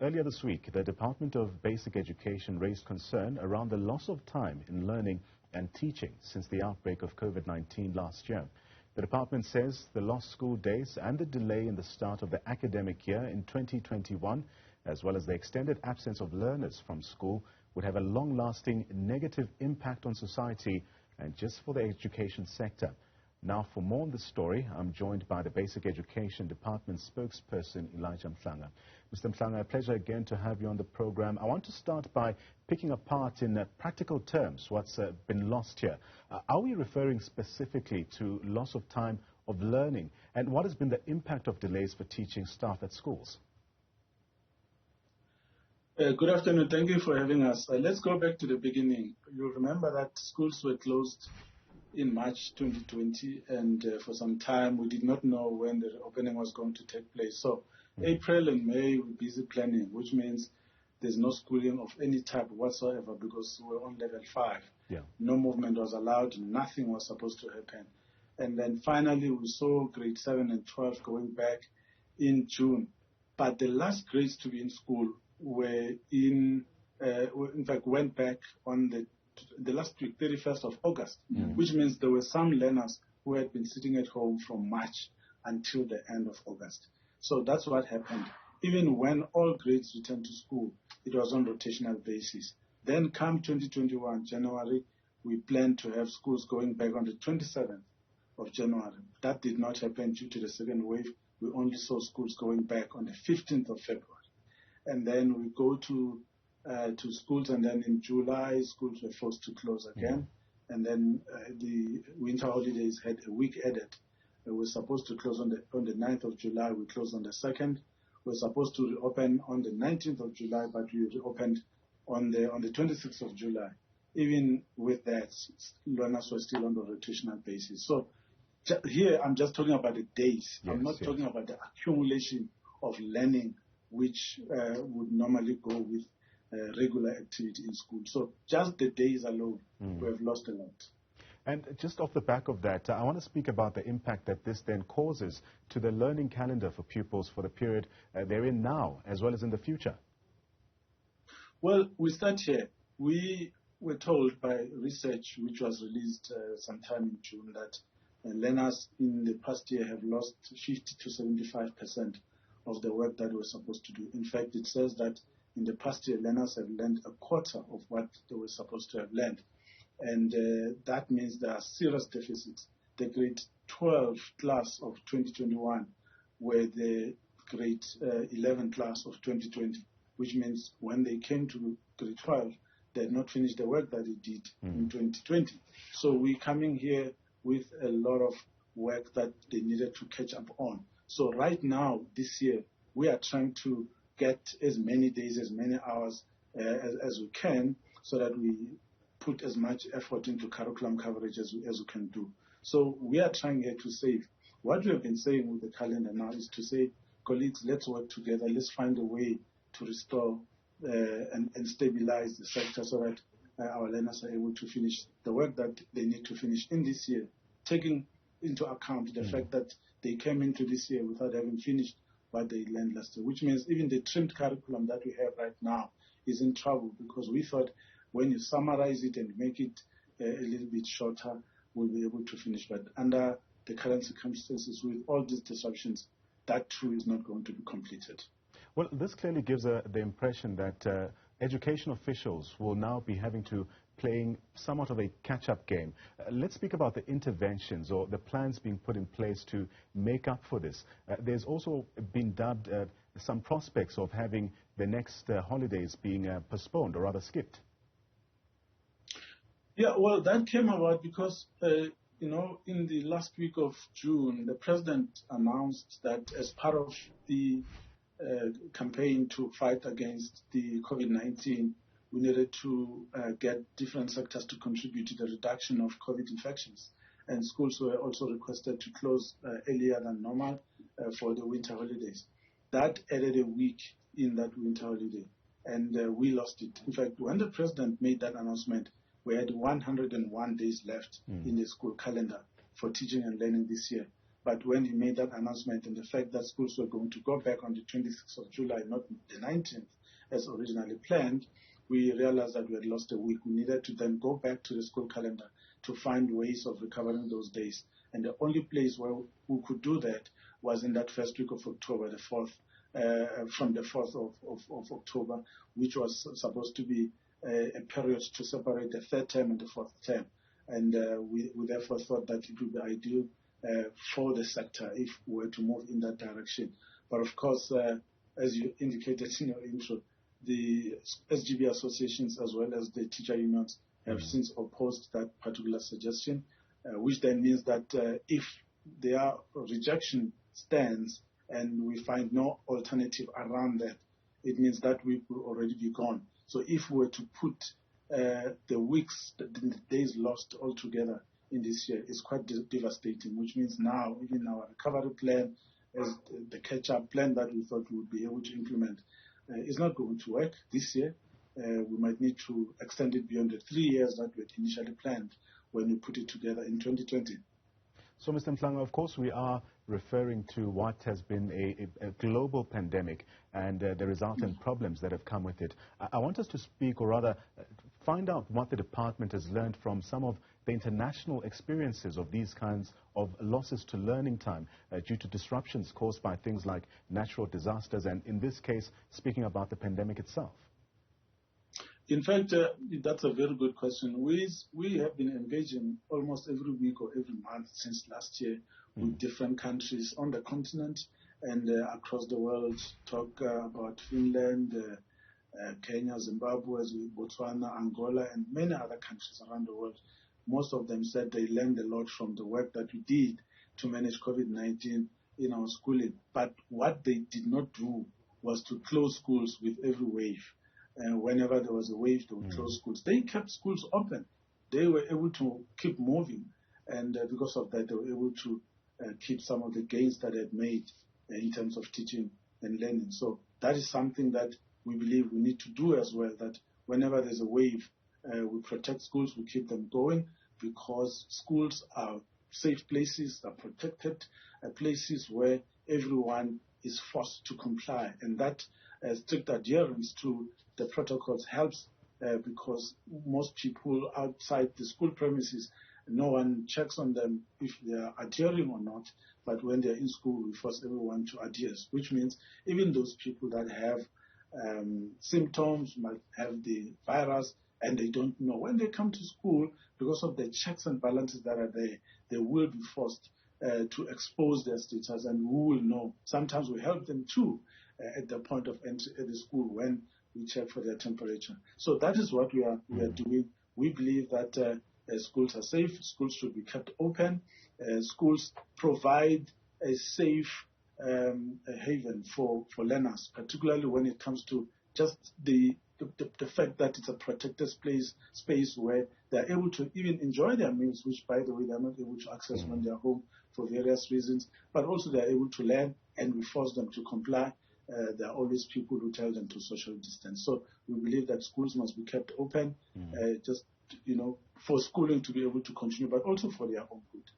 Earlier this week, the Department of Basic Education raised concern around the loss of time in learning and teaching since the outbreak of COVID-19 last year. The department says the lost school days and the delay in the start of the academic year in 2021, as well as the extended absence of learners from school, would have a long-lasting negative impact on society and just for the education sector. Now, for more on this story, I'm joined by the Basic Education Department spokesperson, Mhlanga. Mr. Mhlanga, a pleasure again to have you on the program. I want to start by picking apart in practical terms what's been lost here. Are we referring specifically to loss of time of learning? And what has been the impact of delays for teaching staff at schools? Good afternoon. Thank you for having us. Let's go back to the beginning. You'll remember that schools were closed in March 2020, and for some time we did not know when the opening was going to take place. So April and May we're busy planning, which means there's no schooling of any type whatsoever because we're on level 5. Yeah. No movement was allowed, nothing was supposed to happen. And then finally we saw grade 7 and 12 going back in June. But the last grades to be in school were in fact went back on the last week, 31st of August, which means there were some learners who had been sitting at home from March until the end of August. So that's what happened. Even when all grades returned to school, it was on rotational basis. Then come 2021, January, we planned to have schools going back on the 27th of January. That did not happen due to the second wave. We only saw schools going back on the 15th of February. And then we go to schools, and then in July, schools were forced to close again. And then the winter holidays had a week added. We were supposed to close on the 9th of July. We closed on the 2nd. We were supposed to reopen on the 19th of July, but we reopened on the 26th of July. Even with that, learners were still on the rotational basis. So here, I'm just talking about the days. I'm not talking about the accumulation of learning, which would normally go with regular activity in school. So just the days alone, we have lost a lot. And just off the back of that, I want to speak about the impact that this then causes to the learning calendar for pupils for the period they're in now, as well as in the future. Well, we start here. We were told by research which was released sometime in June that learners in the past year have lost 50 to 75% of the work that they were supposed to do. In fact, it says that in the past year, learners have learned a quarter of what they were supposed to have learned. And that means there are serious deficits. The grade 12 class of 2021 were the grade 11 class of 2020, which means when they came to grade 12, they had not finished the work that they did in 2020. So we're coming here with a lot of work that they needed to catch up on. So right now, this year, we are trying to get as many days, as many hours as we can, so that we put as much effort into curriculum coverage as we can do. So we are trying here to save. What we have been saying with the calendar now is to say, colleagues, let's work together. Let's find a way to restore and stabilize the sector so that our learners are able to finish the work that they need to finish in this year, taking into account the fact that they came into this year without having finished what they learned last year, which means even the trimmed curriculum that we have right now is in trouble, because we thought when you summarize it and make it a little bit shorter, we'll be able to finish. But under the current circumstances, with all these disruptions, that too is not going to be completed. Well, this clearly gives the impression that education officials will now be having to playing somewhat of a catch-up game. Let's speak about the interventions or the plans being put in place to make up for this. There's also been dubbed some prospects of having the next holidays being postponed or rather skipped. Yeah, well, that came about because, in the last week of June, the president announced that as part of the campaign to fight against the COVID-19, we needed to get different sectors to contribute to the reduction of COVID infections. And schools were also requested to close earlier than normal for the winter holidays. That added a week in that winter holiday, and we lost it. In fact, when the president made that announcement, we had 101 days left in the school calendar for teaching and learning this year. But when he made that announcement and the fact that schools were going to go back on the 26th of July, not the 19th, as originally planned, we realized that we had lost a week. We needed to then go back to the school calendar to find ways of recovering those days. And the only place where we could do that was in that first week of October, the 4th, from the 4th of October, which was supposed to be a period to separate the third term and the fourth term. And we therefore thought that it would be ideal for the sector if we were to move in that direction. But of course, as you indicated in your intro, the SGB associations as well as the teacher unions have since opposed that particular suggestion, which then means that if their rejection stands and we find no alternative around that, it means that we will already be gone. So if we were to put the weeks, the days lost altogether in this year, it's quite devastating, which means now even our recovery plan, as the catch-up plan that we thought we would be able to implement, is not going to work this year. We might need to extend it beyond the 3 years that we had initially planned when we put it together in 2020. So, Mr. Mhlanga, of course, we are referring to what has been a global pandemic and the resultant problems that have come with it. I want us to speak, or rather find out what the department has learned from some of the international experiences of these kinds of losses to learning time due to disruptions caused by things like natural disasters, and in this case, speaking about the pandemic itself. In fact, that's a very good question. We have been engaging almost every week or every month since last year with different countries on the continent and across the world. Talk about Finland, Kenya, Zimbabwe, Botswana, Angola, and many other countries around the world. Most of them said they learned a lot from the work that we did to manage COVID-19 in our schooling. But what they did not do was to close schools with every wave. Whenever there was a wave, they would close schools. They kept schools open. They were able to keep moving. And because of that, they were able to keep some of the gains that they had made in terms of teaching and learning. So that is something that we believe we need to do as well, that whenever there's a wave, we protect schools, we keep them going, because schools are safe places, are protected places where everyone is forced to comply. And that strict adherence to the protocols helps because most people outside the school premises, no one checks on them if they are adhering or not. But when they're in school, we force everyone to adhere, which means even those people that have symptoms, might have the virus, and they don't know. When they come to school, because of the checks and balances that are there, they will be forced to expose their status, and we will know. Sometimes we help them too at the point of entry at the school when we check for their temperature. So that is what we are doing. We believe that schools are safe. Schools should be kept open. Schools provide a safe haven for learners, particularly when it comes to just the fact that it's a protected space where they're able to even enjoy their meals, which, by the way, they're not able to access when they're home for various reasons, but also they're able to learn, and we force them to comply. There are always people who tell them to social distance. So we believe that schools must be kept open, for schooling to be able to continue, but also for their own good.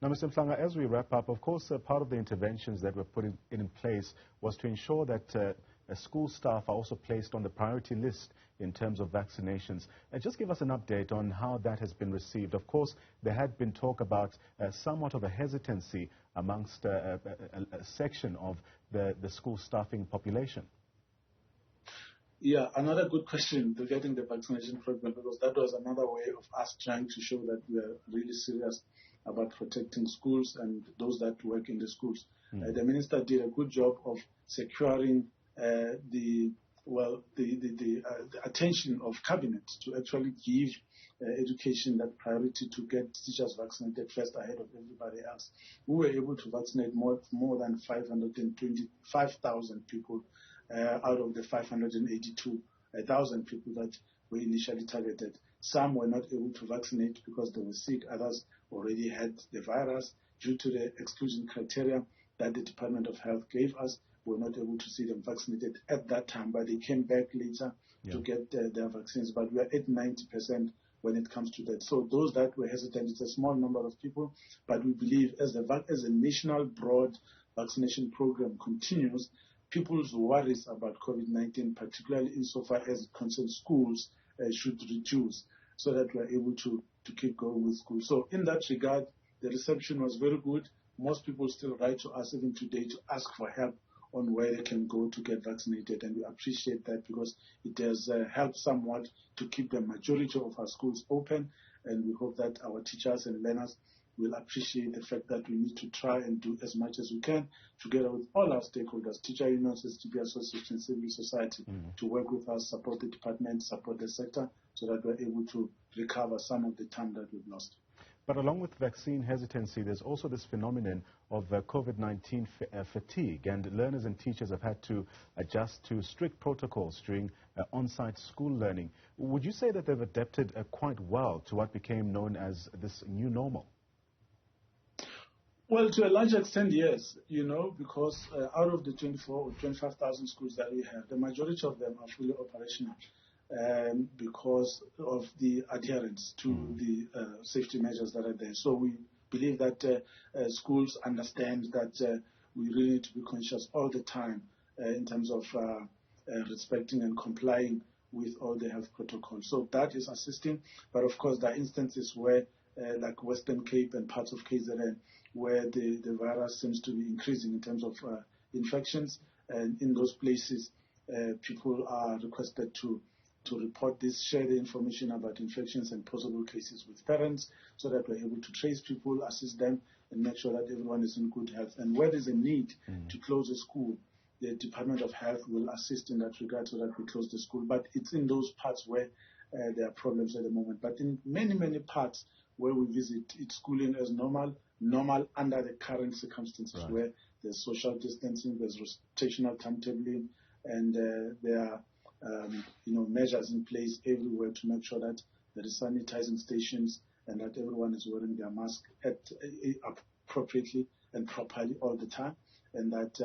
Now, Mr. Mhlanga, as we wrap up, of course, part of the interventions that were put in place was to ensure that school staff are also placed on the priority list in terms of vaccinations. Just give us an update on how that has been received. Of course, there had been talk about somewhat of a hesitancy amongst a section of the school staffing population. Yeah, another good question regarding the vaccination program, because that was another way of us trying to show that we are really serious about protecting schools and those that work in the schools. The minister did a good job of securing the attention of cabinet to actually give education that priority to get teachers vaccinated first ahead of everybody else. We were able to vaccinate more than 525,000 people out of the 582,000 people that were initially targeted. Some were not able to vaccinate because they were sick. Others already had the virus. Due to the exclusion criteria that the Department of Health gave us, we were not able to see them vaccinated at that time, but they came back later to get their vaccines. But we are at 90% when it comes to that. So those that were hesitant, it's a small number of people, but we believe as a national broad vaccination program continues, people's worries about COVID-19, particularly insofar as it concerns schools, should reduce so that we're able to keep going with school. So in that regard, the reception was very good. Most people still write to us even today to ask for help on where they can go to get vaccinated, and we appreciate that because it has helped somewhat to keep the majority of our schools open, and we hope that our teachers and learners will appreciate the fact that we need to try and do as much as we can together with all our stakeholders, teacher unions, STB associations, civil society, to work with us, support the department, support the sector, so that we're able to recover some of the time that we've lost. But along with vaccine hesitancy, there's also this phenomenon of COVID-19 fatigue, and learners and teachers have had to adjust to strict protocols during on-site school learning. Would you say that they've adapted quite well to what became known as this new normal? Well, to a large extent, yes, because out of the 24 or 25,000 schools that we have, the majority of them are fully operational. Because of the adherence to the safety measures that are there. So we believe that schools understand that we really need to be conscious all the time in terms of respecting and complying with all the health protocols. So that is assisting. But of course, there are instances where, like Western Cape and parts of KZN, where the virus seems to be increasing in terms of infections. And in those places, people are requested to report this, share the information about infections and possible cases with parents so that we're able to trace people, assist them, and make sure that everyone is in good health. And where there's a need to close a school, the Department of Health will assist in that regard so that we close the school. But it's in those parts where there are problems at the moment. But in many, many parts where we visit, it's schooling as normal under the current circumstances, where there's social distancing, there's rotational timetabling, and there are measures in place everywhere to make sure that there is sanitizing stations and that everyone is wearing their mask appropriately and properly all the time, and that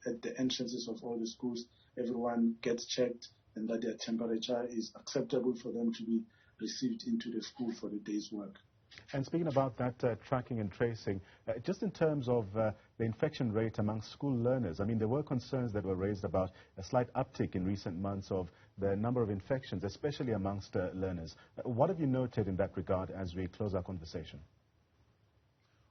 at the entrances of all the schools, everyone gets checked and that their temperature is acceptable for them to be received into the school for the day's work. And speaking about that tracking and tracing, just in terms of the infection rate among school learners, I mean, there were concerns that were raised about a slight uptick in recent months of the number of infections, especially amongst learners. What have you noted in that regard as we close our conversation?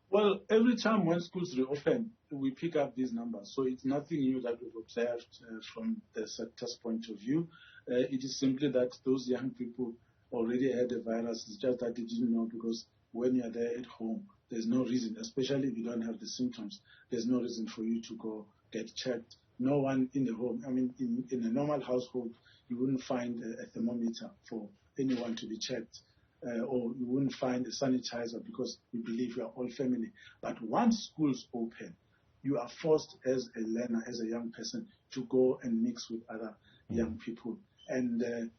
Well, every time when schools reopen, we pick up these numbers. So it's nothing new that we've observed from the sector's point of view. It is simply that those young people already had the virus. It's just that they didn't know, because when you're there at home, there's no reason, especially if you don't have the symptoms, there's no reason for you to go get checked. No one in the home, I mean, in a normal household, you wouldn't find a thermometer for anyone to be checked, or you wouldn't find a sanitizer, because we believe we are all family. But once schools open, you are forced as a learner, as a young person, to go and mix with other young people. And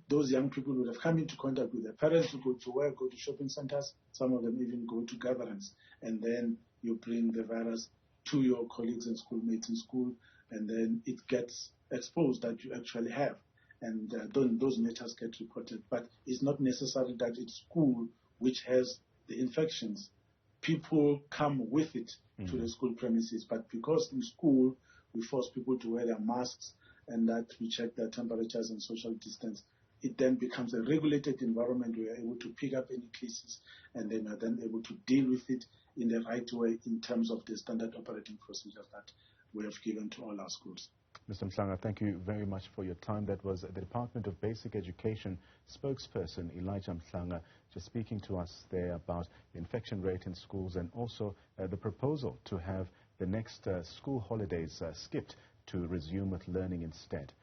those young people would have come into contact with their parents who go to work, go to shopping centers. Some of them even go to gatherings. And then you bring the virus to your colleagues and schoolmates in school, and then it gets exposed that you actually have. And those matters get reported. But it's not necessary that it's school which has the infections. People come with it to the school premises. But because in school we force people to wear their masks, and that we check their temperatures and social distance, it then becomes a regulated environment. We are able to pick up any cases, and then we are then able to deal with it in the right way in terms of the standard operating procedures that we have given to all our schools. Mr. Mhlanga, thank you very much for your time. That was the Department of Basic Education spokesperson, Elijah Mhlanga, just speaking to us there about the infection rate in schools and also the proposal to have the next school holidays skipped to resume with learning instead.